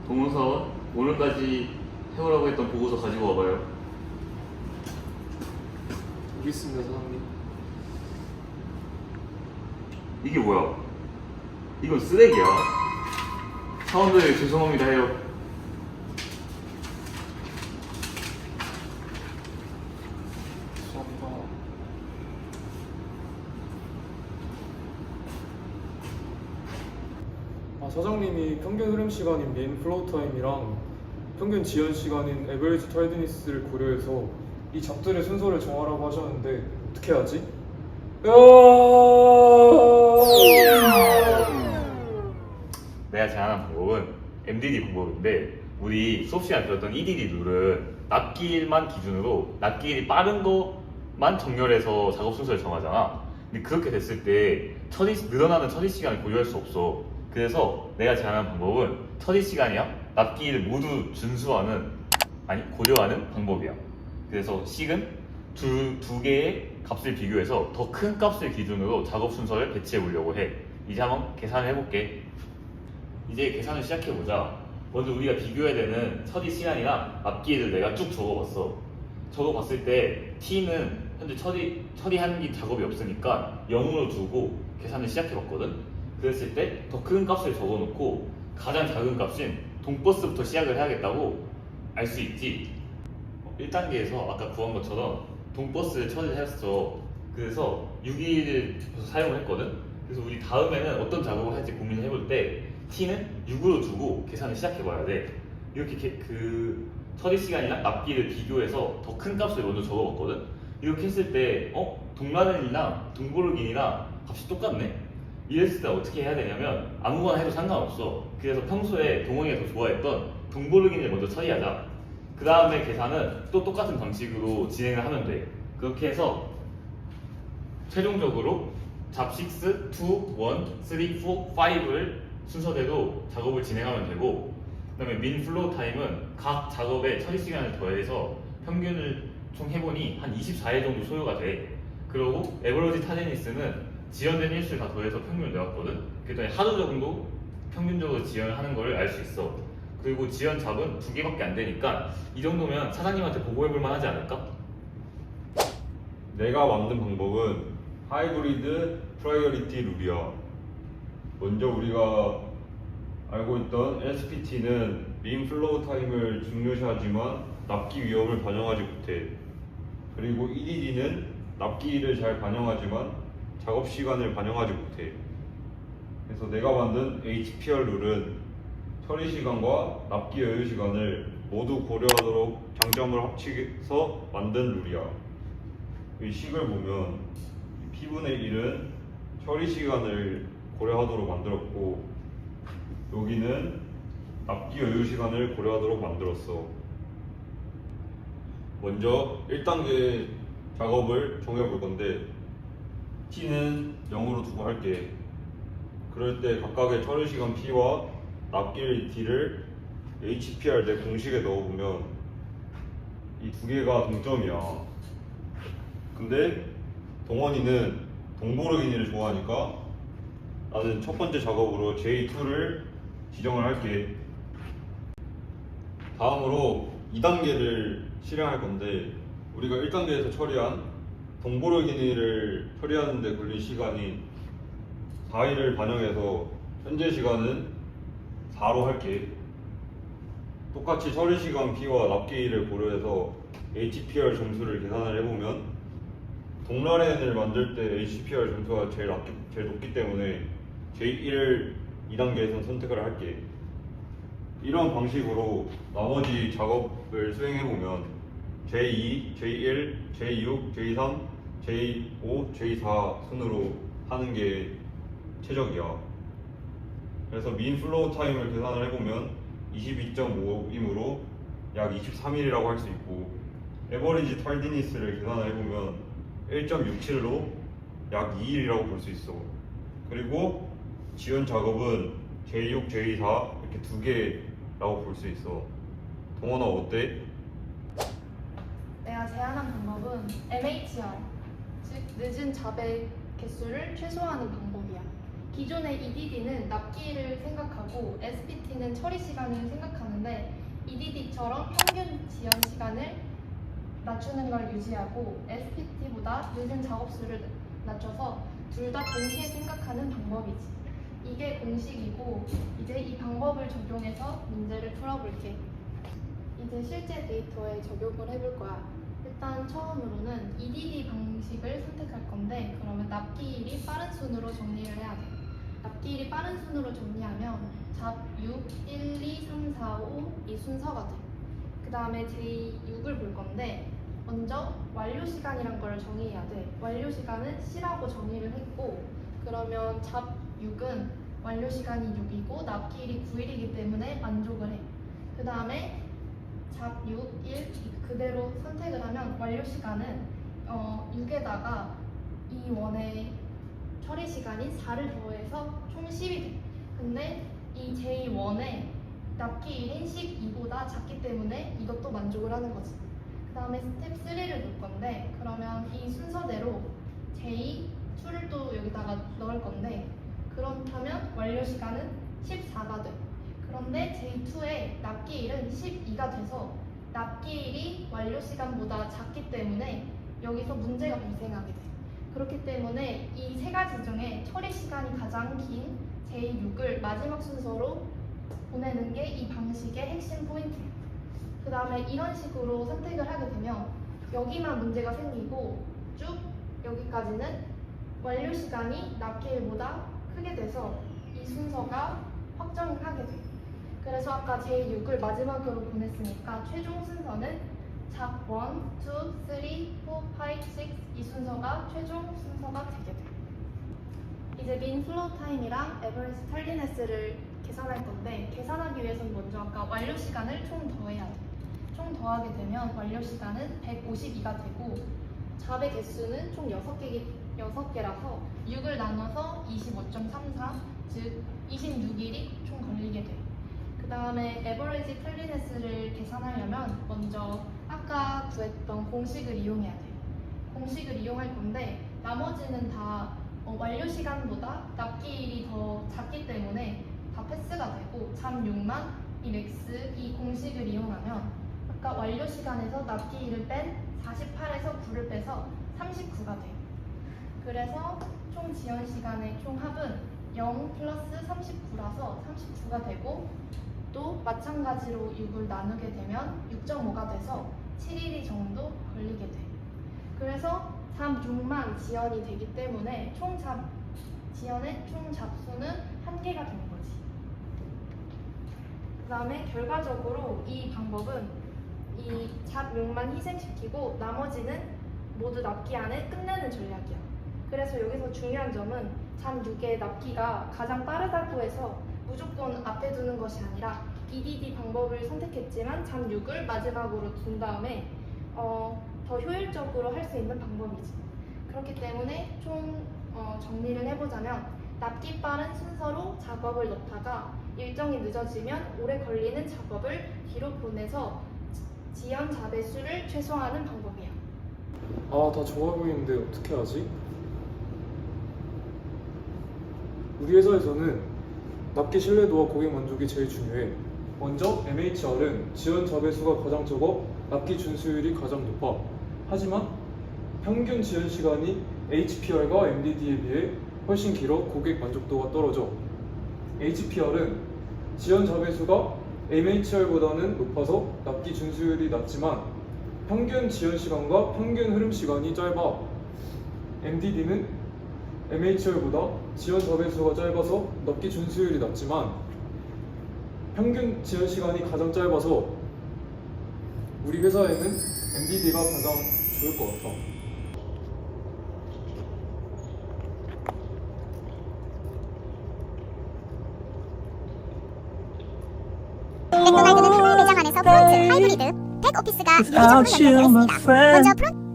동영선 오늘까지 해오라고 했던 보고서 가지고 와봐요. 여기 있습니다, 사장님. 이게 뭐야? 이건 쓰레기야. 사원들 죄송합니다 해요. 죄송합니다. 사장님이 평균 흐름 시간인 민 플로우 타임이랑 평균 지연 시간인 에버리지 타이드니스를 고려해서 이 잡들의 순서를 정하라고 하셨는데 어떻게 하지? 내가 제안한 방법은 MDD 방법인데, 우리 수업 시간에 들었던 EDD 룰은 납기일만 기준으로 납기일이 빠른 것만 정렬해서 작업 순서를 정하잖아. 근데 그렇게 됐을 때 늘어나는 처리 시간을 고려할 수 없어. 그래서 내가 제안한 방법은 처리 시간이랑 납기일을 모두 고려하는 방법이야. 그래서 식은 두 개의 값을 비교해서 더 큰 값을 기준으로 작업 순서를 배치해 보려고 해. 이제 한번 계산을 해볼게. 이제 계산을 시작해보자. 먼저 우리가 비교해야 되는 처리 시간이랑 납기일을 내가 쭉 적어봤어. 적어봤을 때 T는 현재 처리하는 작업이 없으니까 0으로 두고 계산을 시작해봤거든. 그랬을 때 더 큰 값을 적어놓고 가장 작은 값인 동버스부터 시작을 해야겠다고 알 수 있지. 1단계에서 아까 구한 것처럼 동버스를 처리를 했어. 그래서 6일을 사용을 했거든. 그래서 우리 다음에는 어떤 작업을 할지 고민을 해볼 때 T는 6으로 두고 계산을 시작해봐야 돼. 이렇게 그 처리 시간이랑 납기를 비교해서 더 큰 값을 먼저 적어봤거든. 이렇게 했을 때 동라는이랑 동보르긴이랑 값이 똑같네? 이랬을 때 어떻게 해야 되냐면 아무거나 해도 상관없어. 그래서 평소에 동원이가 더 좋아했던 동보르긴을 먼저 처리하자. 그 다음에 계산은 또 똑같은 방식으로 진행을 하면 돼. 그렇게 해서 최종적으로 잡 6, 2, 1, 3, 4, 5를 순서대로 작업을 진행하면 되고, 그 다음에 민 플로우 타임은 각 작업의 처리 시간을 더해서 평균을 총 해보니 한 24일 정도 소요가 돼. 그리고 에버러지 타제니스는 지연된 일수를 다 더해서 평균을 내왔거든. 그랬더니 하루 정도 평균적으로 지연을 하는 걸 알 수 있어. 그리고 지연 잡은 2개밖에 안 되니까 이 정도면 사장님한테 보고해볼 만하지 않을까? 내가 만든 방법은 하이브리드 프라이어리티 룰이야. 먼저 우리가 알고 있던 SPT는 민 플로우 타임을 중요시하지만 납기 위험을 반영하지 못해. 그리고 EDD는 납기를 잘 반영하지만 작업 시간을 반영하지 못해. 그래서 내가 만든 HPR 룰은 처리 시간과 납기 여유 시간을 모두 고려하도록 장점을 합치해서 만든 룰이야. 이 식을 보면 P분의 1은 처리 시간을 고려하도록 만들었고, 여기는 납기 여유 시간을 고려하도록 만들었어. 먼저 1단계 작업을 정해 볼 건데, T는 0으로 두고 할게. 그럴 때 각각의 처리 시간 P와 납기일 T를 HPR 내 공식에 넣어보면 이 두 개가 동점이야. 근데 동원이는 동보르기니를 좋아하니까 나는 첫 번째 작업으로 J2를 지정을 할게. 다음으로 2단계를 실행할 건데, 우리가 1단계에서 처리한 동보르기니를 처리하는 데 걸린 시간이 4일을 반영해서 현재 시간은 4로 할게. 똑같이 처리 시간 P와 납기일을 고려해서 HPR 점수를 계산을 해보면 동라렌을 만들 때 HPR 점수가 제일 높기 때문에 J1을 2단계에서 선택을 할게. 이런 방식으로 나머지 작업을 수행해보면 J2, J1, J6, J3, J5, J4 순으로 하는 게 최적이야. 그래서 민 플로우 타임을 계산을 해보면 22.5이므로 약 23일이라고 할 수 있고, 에버리지 타이디니스를 계산을 해보면 1.67로 약 2일이라고 볼 수 있어. 그리고 지연 작업은 J6, J4 이렇게 두 개라고 볼 수 있어. 동원아 어때? 내가 제안한 방법은 MHR, 즉 늦은 잡의 개수를 최소화하는 방법이야. 기존의 EDD는 납기를 생각하고 SPT는 이루어지는 처리 시간을 생각하는데 EDD처럼 평균 지연 시간을 낮추는 걸 유지하고 SPT보다 늦은 작업 수를 낮춰서 둘 다 동시에 생각하는 방법이지. 이게 공식이고 이제 이 방법을 적용해서 문제를 풀어볼게. 이제 실제 데이터에 적용을 해볼 거야. 일단 처음으로는 EDD 방식을 선택할 건데 그러면 납기일이 빠른 순으로 정리를 해야 돼. 납기일이 빠른 순으로 정리하면 잡 6, 1, 2, 3, 4, 5 이 순서가 돼. 그 다음에 J6을 볼 건데 먼저 완료 시간이란 걸 정의해야 돼. 완료 시간은 C라고 정의를 했고 그러면 잡 6은 완료 시간이 6이고 납기일이 9일이기 때문에 만족을 해. 그 다음에 잡 6, 1 그대로 선택을 하면 완료 시간은 6에다가 이 원의 처리 시간인 4를 더해서 총 10이 돼. 근데 이 J1의 납기일인 12보다 작기 때문에 이것도 만족을 하는 거지. 그 다음에 스텝 3를 볼 건데 그러면 이 순서대로 J2를 또 여기다가 넣을 건데 그렇다면 완료 시간은 14가 돼. 그런데 J2의 납기일은 12가 돼서 납기일이 완료 시간보다 작기 때문에 여기서 문제가 발생하게 돼. 그렇기 때문에 이 세 가지 중에 처리 시간이 가장 긴 J6을 마지막 순서로 보내는 게 이 방식의 핵심 포인트예요. 그 다음에 이런 식으로 선택을 하게 되면 여기만 문제가 생기고 쭉 여기까지는 완료 시간이 납기일보다 크게 돼서 이 순서가 확정을 하게 돼요. 그래서 아까 J6을 마지막으로 보냈으니까 최종 순서는 잡 1, 2, 3, 4, 5, 6 이 순서가 최종 순서가 되게 돼요. 이제 민 플로우 타임이랑 에버리지 털리네스를 계산할 건데 계산하기 위해서는 먼저 아까 완료 시간을 총 더해야 돼. 총 더하게 되면 완료 시간은 152가 되고 잡의 개수는 총 6개라서 6을 나눠서 25.34 즉 26일이 총 걸리게 돼. 그 다음에 에버리지 털리네스를 계산하려면 먼저 아까 구했던 공식을 이용해야 돼. 공식을 이용할 건데 나머지는 다 완료 시간보다 납기일이 더 작기 때문에 다 패스가 되고 잡 6만 이 맥스 이 공식을 이용하면 아까 완료 시간에서 납기일을 뺀 48에서 9를 빼서 39가 돼요. 그래서 총 지연 시간의 총 합은 0 플러스 39라서 39가 되고 또 마찬가지로 6을 나누게 되면 6.5가 돼서 7일이 정도 걸리게 돼. 그래서 잡 6만 지연이 되기 때문에 지연의 총 잡수는 1개가 되는 거지. 그 다음에 결과적으로 이 방법은 이 잡 6만 희생시키고 나머지는 모두 납기 안에 끝내는 전략이야. 그래서 여기서 중요한 점은 잡 6의 납기가 가장 빠르다고 해서 무조건 앞에 두는 것이 아니라 EDD 방법을 선택했지만 잡 6을 마지막으로 둔 다음에 더 효율적으로 할 수 있는 방법이지. 그렇기 때문에 총 정리를 해보자면 납기 빠른 순서로 작업을 넣다가 일정이 늦어지면 오래 걸리는 작업을 뒤로 보내서 지연 잡의 수를 최소화하는 방법이야. 아, 다 좋아 보이는데 어떻게 하지? 우리 회사에서는 납기 신뢰도와 고객 만족이 제일 중요해. 먼저 MHR은 지연 잡의 수가 가장 적어 납기 준수율이 가장 높아. 하지만 평균 지연 시간이 HPR과 MDD에 비해 훨씬 길어 고객 만족도가 떨어져. HPR은 지연 잡의 수가 MHR보다는 높아서 납기 준수율이 낮지만 평균 지연 시간과 평균 흐름 시간이 짧아. MDD는 MHR보다 지연 잡의 수가 짧아서 납기 준수율이 낮지만 평균 지연 시간이 가장 짧아서 우리 회사에는 MDD가 가장 좋을 것 같아. 맥도날드는 하나의 매장 안에서 프론트, 하이브리드, 백 오피스가 이중으로 연결되어 있습니다. 먼저 프론트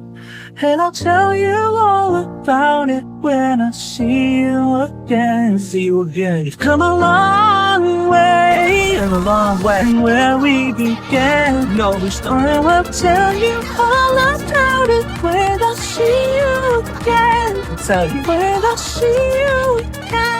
And I'll tell you all about it when I see you again. See you again. You've come a long way, and a long way from where we began. No story will tell you all about it when I see you again. I'll tell you when I see you again.